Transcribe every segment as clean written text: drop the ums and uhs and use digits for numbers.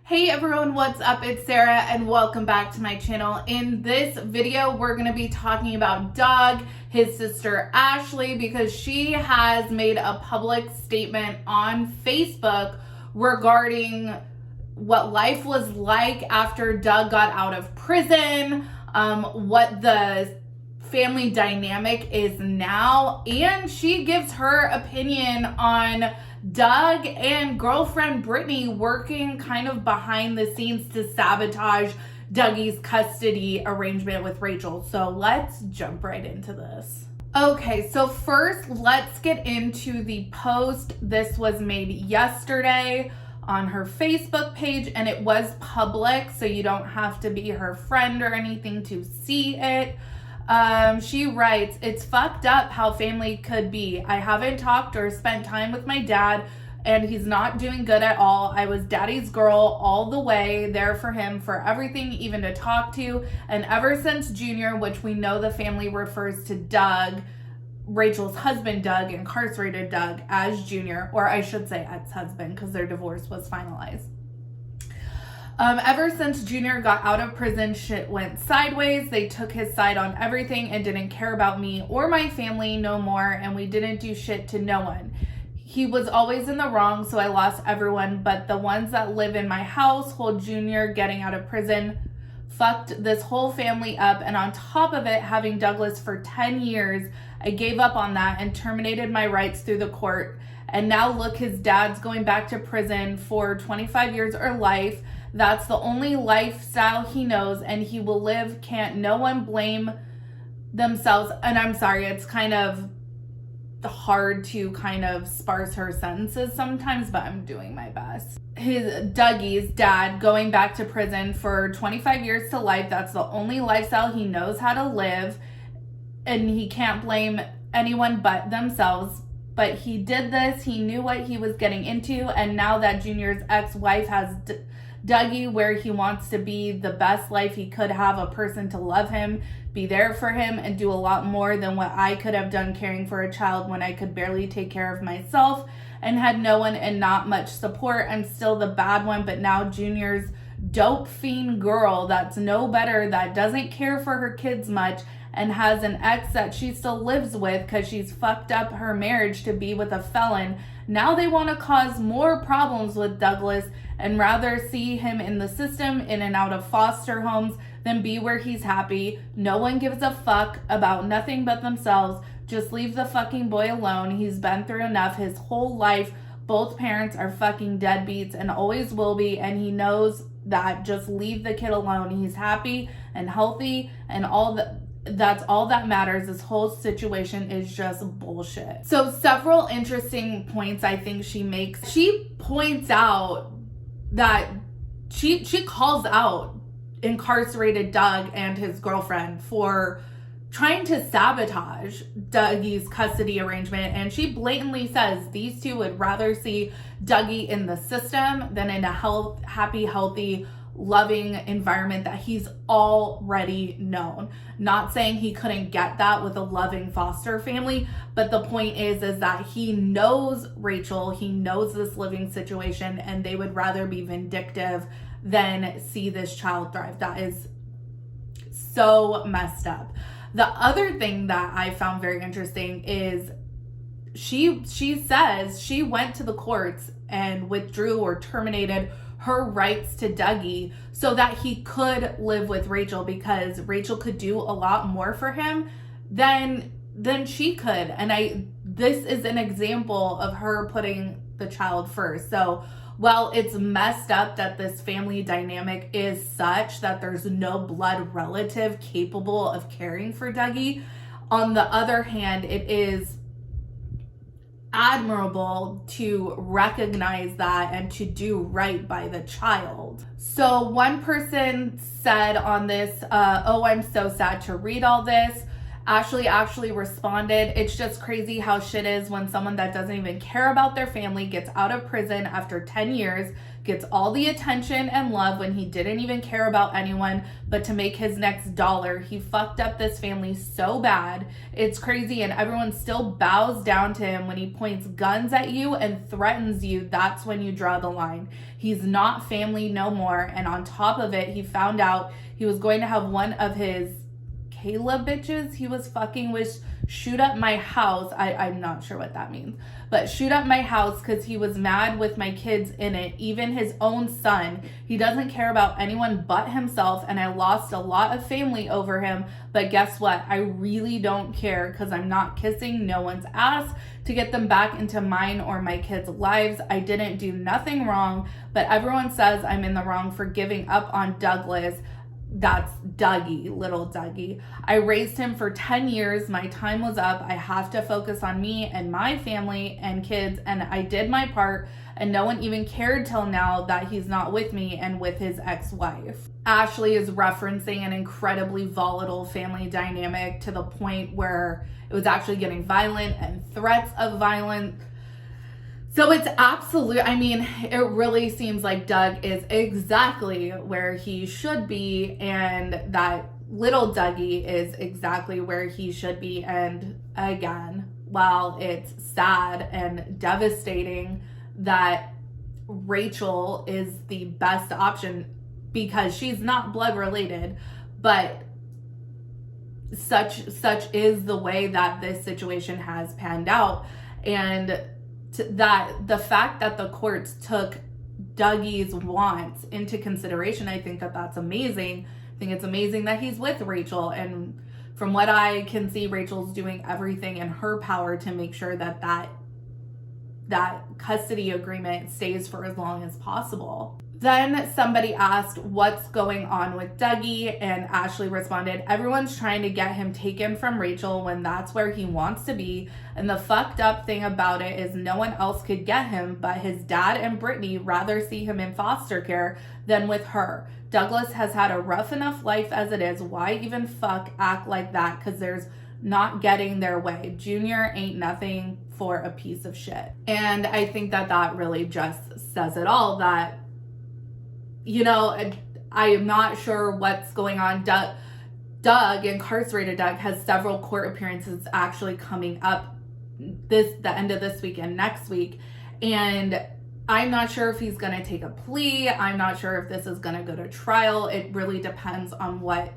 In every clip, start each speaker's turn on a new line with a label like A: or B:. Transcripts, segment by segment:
A: Hey everyone, what's up? It's Sarah and welcome back to my channel. In this video, we're going to be talking about Doug, his sister Ashley, because she has made a public statement on Facebook regarding what life was like after Doug got out of prison, what the family dynamic is now, and she gives her opinion on Doug and girlfriend Brittany working kind of behind the scenes to sabotage Dougie's custody arrangement with Rachel. So let's jump right into this. Okay, so first let's get into the post. This was made yesterday on her Facebook page and it was public, so you don't have to be her friend or anything to see it. She writes, "It's fucked up how family could be. I haven't talked or spent time with my dad, and he's not doing good at all. I was daddy's girl all the way, there for him, for everything, even to talk to. And ever since Junior," which we know the family refers to Doug, Rachel's husband Doug, incarcerated Doug, as Junior, or I should say ex-husband, because their divorce was finalized. Ever since Junior got out of prison, shit went sideways. They took his side on everything and didn't care about me or my family no more, and we didn't do shit to no one. He was always in the wrong, so I lost everyone, but the ones that live in my household, Junior getting out of prison, fucked this whole family up, and on top of it, having Douglas for 10 years, I gave up on that and terminated my rights through the court. And now look, his dad's going back to prison for 25 years or life. That's the only lifestyle he knows, and he will live. Can't no one blame themselves." And I'm sorry, it's kind of hard to kind of sparse her sentences sometimes, but I'm doing my best. Dougie's dad going back to prison for 25 years to life. That's the only lifestyle he knows how to live, and he can't blame anyone but themselves. But he did this. He knew what he was getting into, and now that Junior's ex-wife has Dougie where he wants to be, the best life he could have, a person to love him, be there for him, and do a lot more than what I could have done caring for a child when I could barely take care of myself and had no one and not much support. I'm still the bad one, but now Junior's dope fiend girl that's no better, that doesn't care for her kids much, and has an ex that she still lives with because she's fucked up her marriage to be with a felon. Now they want to cause more problems with Douglas and rather see him in the system, in and out of foster homes, than be where he's happy. No one gives a fuck about nothing but themselves. Just leave the fucking boy alone. He's been through enough his whole life. Both parents are fucking deadbeats and always will be, and he knows that. Just leave the kid alone. He's happy and healthy, and that's all that matters. This whole situation is just bullshit." So several interesting points I think she makes. She points out that she calls out incarcerated Doug and his girlfriend for trying to sabotage Dougie's custody arrangement, and she blatantly says these two would rather see Dougie in the system than in a happy, healthy, loving environment that he's already known. Not saying he couldn't get that with a loving foster family, but the point is that he knows Rachel, he knows this living situation, and they would rather be vindictive than see this child thrive. That is so messed up. The other thing that I found very interesting is she says she went to the courts and withdrew or terminated her rights to Dougie so that he could live with Rachel, because Rachel could do a lot more for him than she could. And this is an example of her putting the child first. So while it's messed up that this family dynamic is such that there's no blood relative capable of caring for Dougie, on the other hand, it is admirable to recognize that and to do right by the child. So one person said on this, "Oh, I'm so sad to read all this. Ashley actually responded, "It's just crazy how shit is when someone that doesn't even care about their family gets out of prison after 10 years, gets all the attention and love when he didn't even care about anyone but to make his next dollar. He fucked up this family so bad. It's crazy, and everyone still bows down to him when he points guns at you and threatens you. That's when you draw the line. He's not family no more. And on top of it, he found out he was going to have one of his Kayla bitches he was fucking with shoot up my house." I'm not sure what that means, but shoot up my house because he was mad with my kids in it, even his own son. He doesn't care about anyone but himself, and I lost a lot of family over him, but guess what? I really don't care because I'm not kissing no one's ass to get them back into mine or my kids' lives. I didn't do nothing wrong, but everyone says I'm in the wrong for giving up on Douglas. That's Dougie, little Dougie. I raised him for 10 years. My time was up. I have to focus on me and my family and kids, and I did my part, and no one even cared till now that he's not with me and with his ex-wife. Ashley is referencing an incredibly volatile family dynamic to the point where it was actually getting violent and threats of violence. So it's absolute, I mean, it really seems like Doug is exactly where he should be, and that little Dougie is exactly where he should be. And again, while it's sad and devastating that Rachel is the best option because she's not blood related, but such is the way that this situation has panned out. And that the fact that the courts took Dougie's wants into consideration, I think that that's amazing. I think it's amazing that he's with Rachel, and from what I can see, Rachel's doing everything in her power to make sure that that custody agreement stays for as long as possible. Then somebody asked what's going on with Dougie, and Ashley responded, "Everyone's trying to get him taken from Rachel when that's where he wants to be, and the fucked up thing about it is no one else could get him, but his dad and Brittany rather see him in foster care than with her. Douglas has had a rough enough life as it is. Why even act like that? Because there's not getting their way. Junior ain't nothing for a piece of shit." And I think that really just says it all, that, you know, I am not sure what's going on. Doug, incarcerated Doug, has several court appearances actually coming up the end of this week and next week. And I'm not sure if he's going to take a plea. I'm not sure if this is going to go to trial. It really depends on what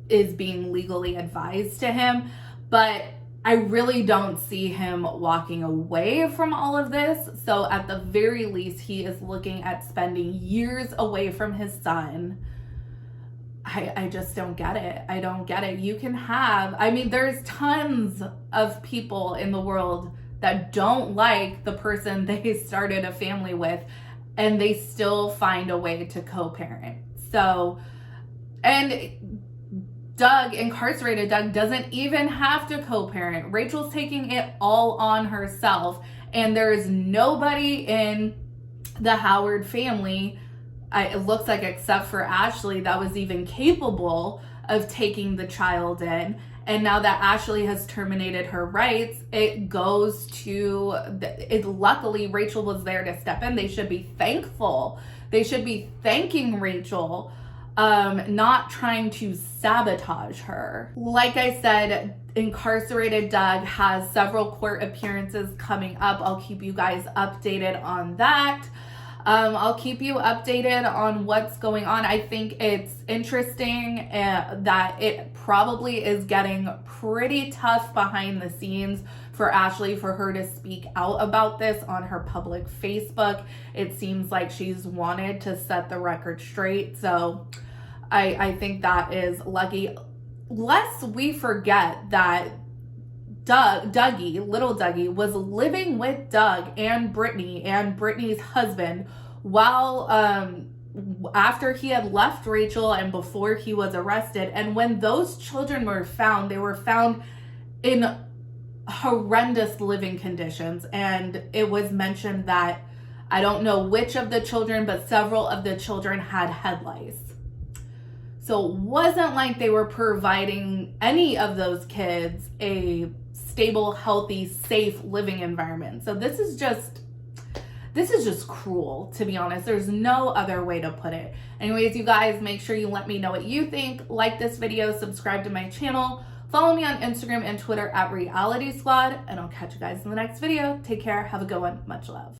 A: is being legally advised to him. But I really don't see him walking away from all of this. So at the very least, he is looking at spending years away from his son. I just don't get it. I don't get it. You can have, I mean, there's tons of people in the world that don't like the person they started a family with, and they still find a way to co-parent. So, and Doug, incarcerated Doug, doesn't even have to co-parent. Rachel's taking it all on herself, and there's nobody in the Howard family, it looks like, except for Ashley, that was even capable of taking the child in. And now that Ashley has terminated her rights, it goes to, luckily Rachel was there to step in. They should be thankful. They should be thanking Rachel, not trying to sabotage her. Like I said, incarcerated Doug has several court appearances coming up. I'll keep you guys updated on that. I'll keep you updated on what's going on. I think it's interesting that it probably is getting pretty tough behind the scenes for Ashley, for her to speak out about this on her public Facebook. It seems like she's wanted to set the record straight. So I think that is lucky. Lest we forget that Dougie, little Dougie, was living with Doug and Brittany's husband while after he had left Rachel and before he was arrested. And when those children were found, they were found in horrendous living conditions. And it was mentioned that, I don't know which of the children, but several of the children had head lice. So it wasn't like they were providing any of those kids a stable, healthy, safe living environment. So this is just cruel, to be honest. There's no other way to put it. Anyways, you guys, make sure you let me know what you think. Like this video, subscribe to my channel, follow me on Instagram and Twitter at Reality Squad, and I'll catch you guys in the next video. Take care. Have a good one. Much love.